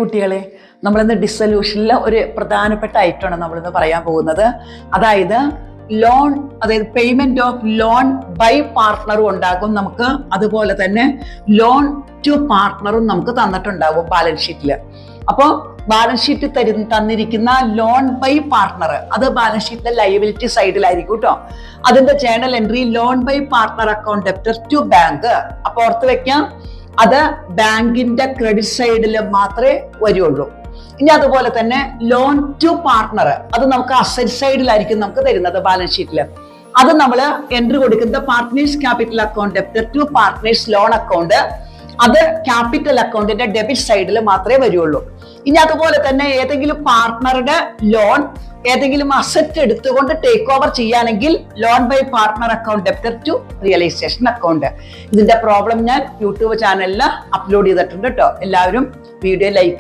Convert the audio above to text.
കുട്ടികളെ, നമ്മളിന്ന് ഡിസൊല്യൂഷനിലെ ഒരു പ്രധാനപ്പെട്ട ഐറ്റമാണ് നമ്മളിന്ന് പറയാൻ പോകുന്നത്. അതായത് ലോൺ, അതായത് പേയ്മെന്റ് ഓഫ് ലോൺ ബൈ പാർട്ട്ണറും ഉണ്ടാകും നമുക്ക്, അതുപോലെ തന്നെ ലോൺ ടു പാർട്ട്ണറും നമുക്ക് തന്നിട്ടുണ്ടാകും ബാലൻസ് ഷീറ്റിൽ. അപ്പോൾ ബാലൻസ് ഷീറ്റ് തന്നിരിക്കുന്ന ലോൺ ബൈ പാർട്ട്ണർ അത് ബാലൻസ് ഷീറ്റിലെ ലയബിലിറ്റി സൈഡിലായിരിക്കും കേട്ടോ. അതിന്റെ journal entry loan by partner account debtor to bank. അപ്പൊ ഓർത്ത് വെക്കാം, അത് ബാങ്കിന്റെ ക്രെഡിറ്റ് സൈഡിൽ മാത്രമേ വരുള്ളൂ. ഇനി അതുപോലെ തന്നെ ലോൺ ടു പാർട്ട്ണർ അത് നമുക്ക് അസറ്റ് സൈഡിലായിരിക്കും നമുക്ക് തരുന്നത് ബാലൻസ് ഷീറ്റിൽ. അത് നമ്മൾ എൻട്രി കൊടുക്കുന്നത് partners capital account debtor to partners loan account, അത് ക്യാപിറ്റൽ അക്കൗണ്ടിന്റെ ഡെബിറ്റ് സൈഡിൽ മാത്രമേ വരുള്ളൂ. ഇനി അതുപോലെ തന്നെ ഏതെങ്കിലും പാർട്ട്ണറുടെ ലോൺ ഏതെങ്കിലും അസറ്റ് എടുത്തുകൊണ്ട് ടേക്ക് ഓവർ ചെയ്യുകയാണെങ്കിൽ loan by partner account debtor to realisation account. ഇതിന്റെ പ്രോബ്ലം ഞാൻ യൂട്യൂബ് ചാനലിൽ അപ്ലോഡ് ചെയ്തിട്ടുണ്ട് കേട്ടോ. എല്ലാവരും വീഡിയോ ലൈക്ക്